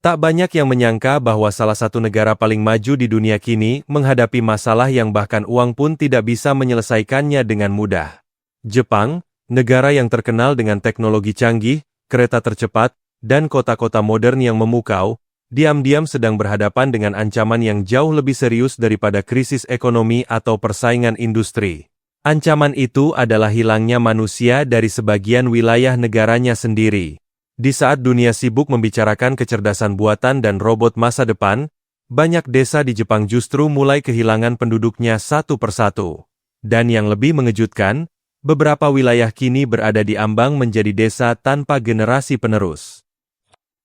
Tak banyak yang menyangka bahwa salah satu negara paling maju di dunia kini menghadapi masalah yang bahkan uang pun tidak bisa menyelesaikannya dengan mudah. Jepang, negara yang terkenal dengan teknologi canggih, kereta tercepat, dan kota-kota modern yang memukau, diam-diam sedang berhadapan dengan ancaman yang jauh lebih serius daripada krisis ekonomi atau persaingan industri. Ancaman itu adalah hilangnya manusia dari sebagian wilayah negaranya sendiri. Di saat dunia sibuk membicarakan kecerdasan buatan dan robot masa depan, banyak desa di Jepang justru mulai kehilangan penduduknya satu persatu. Dan yang lebih mengejutkan, beberapa wilayah kini berada di ambang menjadi desa tanpa generasi penerus.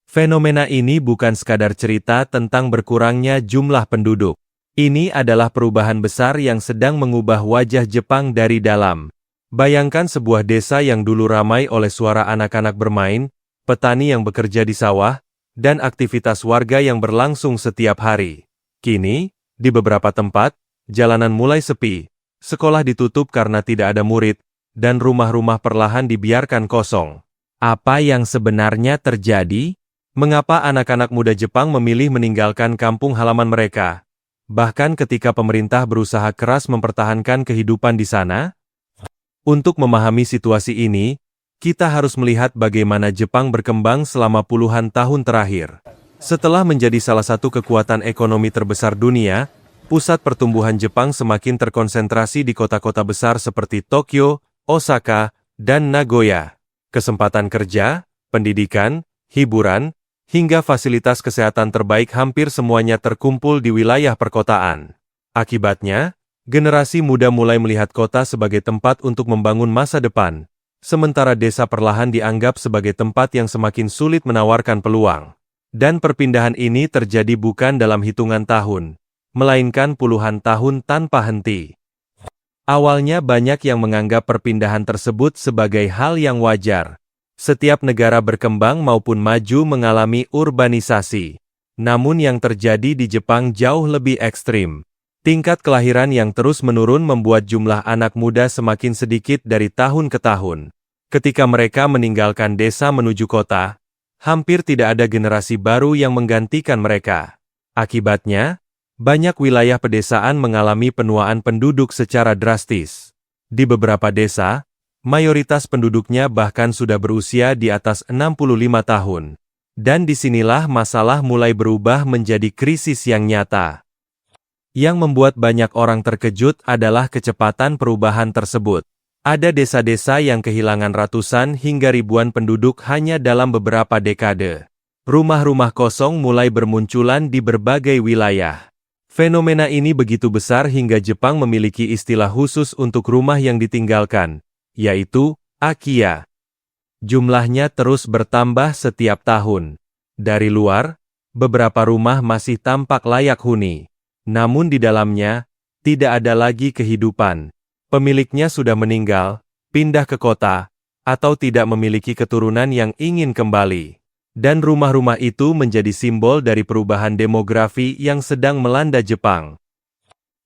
Fenomena ini bukan sekadar cerita tentang berkurangnya jumlah penduduk. Ini adalah perubahan besar yang sedang mengubah wajah Jepang dari dalam. Bayangkan sebuah desa yang dulu ramai oleh suara anak-anak bermain, petani yang bekerja di sawah, dan aktivitas warga yang berlangsung setiap hari. Kini, di beberapa tempat, jalanan mulai sepi, sekolah ditutup karena tidak ada murid, dan rumah-rumah perlahan dibiarkan kosong. Apa yang sebenarnya terjadi? Mengapa anak-anak muda Jepang memilih meninggalkan kampung halaman mereka? Bahkan ketika pemerintah berusaha keras mempertahankan kehidupan di sana? Untuk memahami situasi ini, kita harus melihat bagaimana Jepang berkembang selama puluhan tahun terakhir. Setelah menjadi salah satu kekuatan ekonomi terbesar dunia, pusat pertumbuhan Jepang semakin terkonsentrasi di kota-kota besar seperti Tokyo, Osaka, dan Nagoya. Kesempatan kerja, pendidikan, hiburan, hingga fasilitas kesehatan terbaik hampir semuanya terkumpul di wilayah perkotaan. Akibatnya, generasi muda mulai melihat kota sebagai tempat untuk membangun masa depan, sementara desa perlahan dianggap sebagai tempat yang semakin sulit menawarkan peluang. Dan perpindahan ini terjadi bukan dalam hitungan tahun, melainkan puluhan tahun tanpa henti. Awalnya banyak yang menganggap perpindahan tersebut sebagai hal yang wajar. Setiap negara berkembang maupun maju mengalami urbanisasi. Namun yang terjadi di Jepang jauh lebih ekstrim. Tingkat kelahiran yang terus menurun membuat jumlah anak muda semakin sedikit dari tahun ke tahun. Ketika mereka meninggalkan desa menuju kota, hampir tidak ada generasi baru yang menggantikan mereka. Akibatnya, banyak wilayah pedesaan mengalami penuaan penduduk secara drastis. Di beberapa desa, mayoritas penduduknya bahkan sudah berusia di atas 65 tahun. Dan disinilah masalah mulai berubah menjadi krisis yang nyata. Yang membuat banyak orang terkejut adalah kecepatan perubahan tersebut. Ada desa-desa yang kehilangan ratusan hingga ribuan penduduk hanya dalam beberapa dekade. Rumah-rumah kosong mulai bermunculan di berbagai wilayah. Fenomena ini begitu besar hingga Jepang memiliki istilah khusus untuk rumah yang ditinggalkan, yaitu Akiya. Jumlahnya terus bertambah setiap tahun. Dari luar, beberapa rumah masih tampak layak huni. Namun di dalamnya, tidak ada lagi kehidupan. Pemiliknya sudah meninggal, pindah ke kota, atau tidak memiliki keturunan yang ingin kembali. Dan rumah-rumah itu menjadi simbol dari perubahan demografi yang sedang melanda Jepang.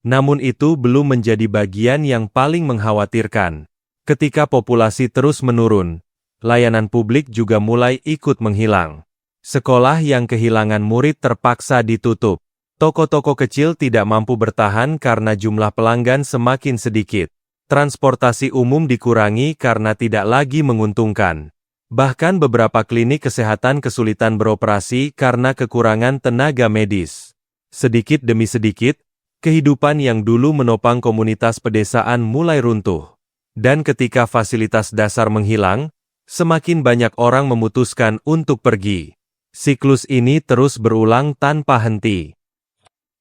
Namun itu belum menjadi bagian yang paling mengkhawatirkan. Ketika populasi terus menurun, layanan publik juga mulai ikut menghilang. Sekolah yang kehilangan murid terpaksa ditutup. Toko-toko kecil tidak mampu bertahan karena jumlah pelanggan semakin sedikit. Transportasi umum dikurangi karena tidak lagi menguntungkan. Bahkan beberapa klinik kesehatan kesulitan beroperasi karena kekurangan tenaga medis. Sedikit demi sedikit, kehidupan yang dulu menopang komunitas pedesaan mulai runtuh. Dan ketika fasilitas dasar menghilang, semakin banyak orang memutuskan untuk pergi. Siklus ini terus berulang tanpa henti.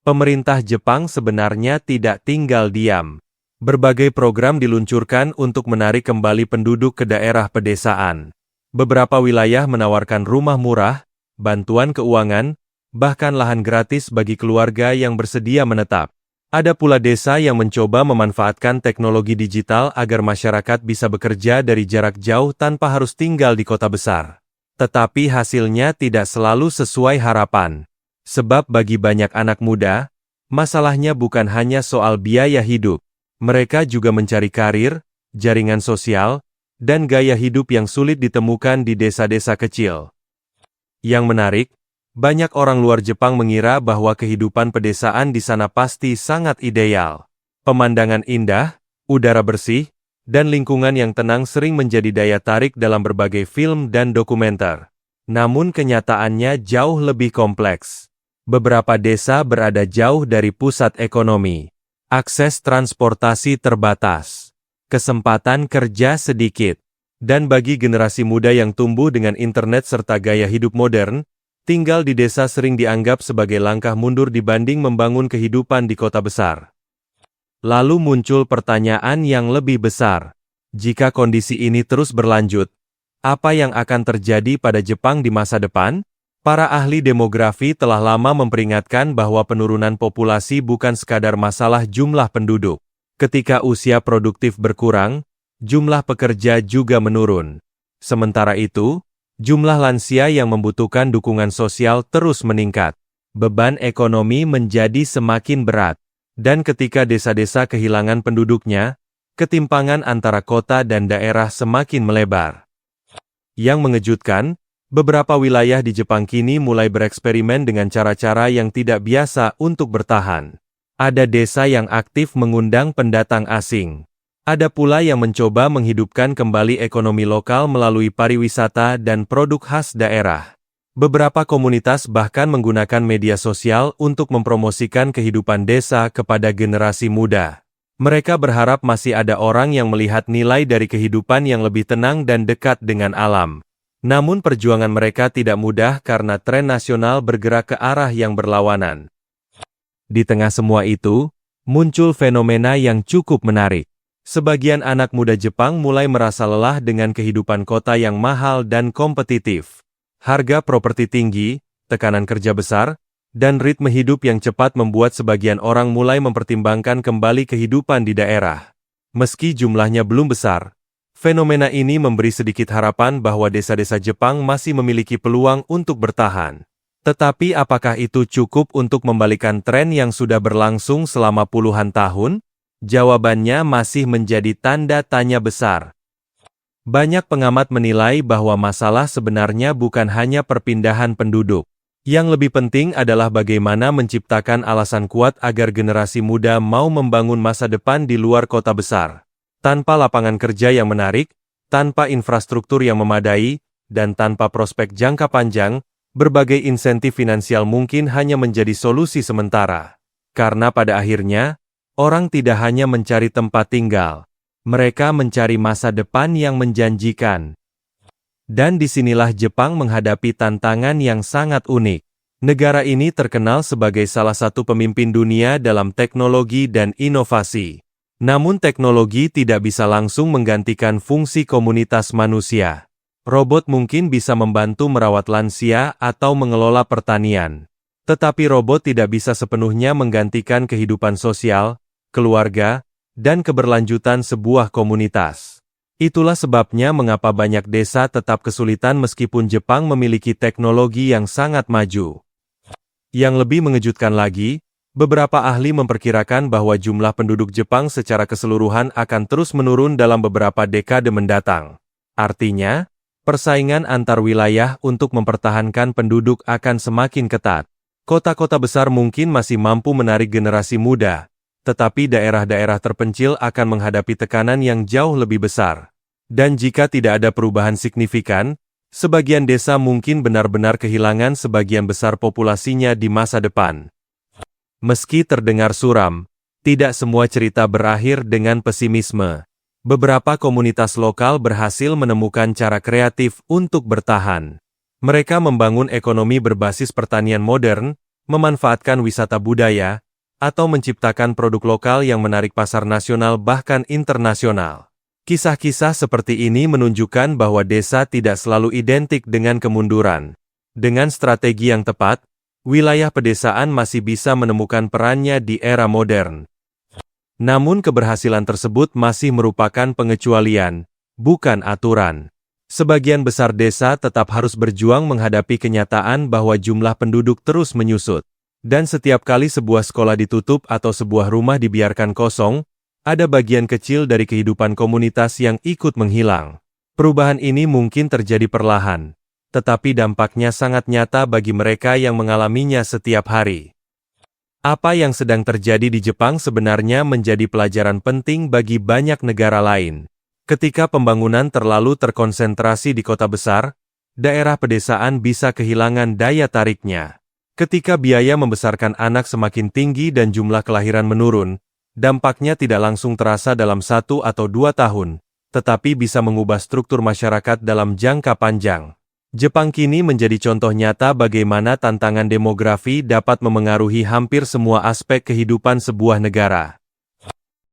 Pemerintah Jepang sebenarnya tidak tinggal diam. Berbagai program diluncurkan untuk menarik kembali penduduk ke daerah pedesaan. Beberapa wilayah menawarkan rumah murah, bantuan keuangan, bahkan lahan gratis bagi keluarga yang bersedia menetap. Ada pula desa yang mencoba memanfaatkan teknologi digital agar masyarakat bisa bekerja dari jarak jauh tanpa harus tinggal di kota besar. Tetapi hasilnya tidak selalu sesuai harapan. Sebab bagi banyak anak muda, masalahnya bukan hanya soal biaya hidup. Mereka juga mencari karir, jaringan sosial, dan gaya hidup yang sulit ditemukan di desa-desa kecil. Yang menarik, Banyak orang luar Jepang mengira bahwa kehidupan pedesaan di sana pasti sangat ideal. Pemandangan indah, udara bersih, dan lingkungan yang tenang sering menjadi daya tarik dalam berbagai film dan dokumenter. Namun kenyataannya jauh lebih kompleks. Beberapa desa berada jauh dari pusat ekonomi. Akses transportasi terbatas. Kesempatan kerja sedikit. Dan bagi generasi muda yang tumbuh dengan internet serta gaya hidup modern, tinggal di desa sering dianggap sebagai langkah mundur dibanding membangun kehidupan di kota besar. Lalu muncul pertanyaan yang lebih besar. Jika kondisi ini terus berlanjut, apa yang akan terjadi pada Jepang di masa depan? Para ahli demografi telah lama memperingatkan bahwa penurunan populasi bukan sekadar masalah jumlah penduduk. Ketika usia produktif berkurang, jumlah pekerja juga menurun. Sementara itu, jumlah lansia yang membutuhkan dukungan sosial terus meningkat. Beban ekonomi menjadi semakin berat. Dan ketika desa-desa kehilangan penduduknya, ketimpangan antara kota dan daerah semakin melebar. Yang mengejutkan, beberapa wilayah di Jepang kini mulai bereksperimen dengan cara-cara yang tidak biasa untuk bertahan. Ada desa yang aktif mengundang pendatang asing. Ada pula yang mencoba menghidupkan kembali ekonomi lokal melalui pariwisata dan produk khas daerah. Beberapa komunitas bahkan menggunakan media sosial untuk mempromosikan kehidupan desa kepada generasi muda. Mereka berharap masih ada orang yang melihat nilai dari kehidupan yang lebih tenang dan dekat dengan alam. Namun perjuangan mereka tidak mudah karena tren nasional bergerak ke arah yang berlawanan. Di tengah semua itu, muncul fenomena yang cukup menarik. Sebagian anak muda Jepang mulai merasa lelah dengan kehidupan kota yang mahal dan kompetitif. Harga properti tinggi, tekanan kerja besar, dan ritme hidup yang cepat membuat sebagian orang mulai mempertimbangkan kembali kehidupan di daerah. Meski jumlahnya belum besar, fenomena ini memberi sedikit harapan bahwa desa-desa Jepang masih memiliki peluang untuk bertahan. Tetapi apakah itu cukup untuk membalikan tren yang sudah berlangsung selama puluhan tahun? Jawabannya masih menjadi tanda tanya besar. Banyak pengamat menilai bahwa masalah sebenarnya bukan hanya perpindahan penduduk. Yang lebih penting adalah bagaimana menciptakan alasan kuat agar generasi muda mau membangun masa depan di luar kota besar. Tanpa lapangan kerja yang menarik, tanpa infrastruktur yang memadai, dan tanpa prospek jangka panjang, berbagai insentif finansial mungkin hanya menjadi solusi sementara. Karena pada akhirnya, orang tidak hanya mencari tempat tinggal. Mereka mencari masa depan yang menjanjikan. Dan disinilah Jepang menghadapi tantangan yang sangat unik. Negara ini terkenal sebagai salah satu pemimpin dunia dalam teknologi dan inovasi. Namun teknologi tidak bisa langsung menggantikan fungsi komunitas manusia. Robot mungkin bisa membantu merawat lansia atau mengelola pertanian. Tetapi robot tidak bisa sepenuhnya menggantikan kehidupan sosial, keluarga, dan keberlanjutan sebuah komunitas. Itulah sebabnya mengapa banyak desa tetap kesulitan meskipun Jepang memiliki teknologi yang sangat maju. Yang lebih mengejutkan lagi, beberapa ahli memperkirakan bahwa jumlah penduduk Jepang secara keseluruhan akan terus menurun dalam beberapa dekade mendatang. Artinya, persaingan antar wilayah untuk mempertahankan penduduk akan semakin ketat. Kota-kota besar mungkin masih mampu menarik generasi muda, tetapi daerah-daerah terpencil akan menghadapi tekanan yang jauh lebih besar. Dan jika tidak ada perubahan signifikan, sebagian desa mungkin benar-benar kehilangan sebagian besar populasinya di masa depan. Meski terdengar suram, tidak semua cerita berakhir dengan pesimisme. Beberapa komunitas lokal berhasil menemukan cara kreatif untuk bertahan. Mereka membangun ekonomi berbasis pertanian modern, memanfaatkan wisata budaya, atau menciptakan produk lokal yang menarik pasar nasional bahkan internasional. Kisah-kisah seperti ini menunjukkan bahwa desa tidak selalu identik dengan kemunduran. Dengan strategi yang tepat, wilayah pedesaan masih bisa menemukan perannya di era modern. Namun keberhasilan tersebut masih merupakan pengecualian, bukan aturan. Sebagian besar desa tetap harus berjuang menghadapi kenyataan bahwa jumlah penduduk terus menyusut. Dan setiap kali sebuah sekolah ditutup atau sebuah rumah dibiarkan kosong, ada bagian kecil dari kehidupan komunitas yang ikut menghilang. Perubahan ini mungkin terjadi perlahan, tetapi dampaknya sangat nyata bagi mereka yang mengalaminya setiap hari. Apa yang sedang terjadi di Jepang sebenarnya menjadi pelajaran penting bagi banyak negara lain. Ketika pembangunan terlalu terkonsentrasi di kota besar, daerah pedesaan bisa kehilangan daya tariknya. Ketika biaya membesarkan anak semakin tinggi dan jumlah kelahiran menurun, dampaknya tidak langsung terasa dalam 1 atau 2 tahun, tetapi bisa mengubah struktur masyarakat dalam jangka panjang. Jepang kini menjadi contoh nyata bagaimana tantangan demografi dapat memengaruhi hampir semua aspek kehidupan sebuah negara.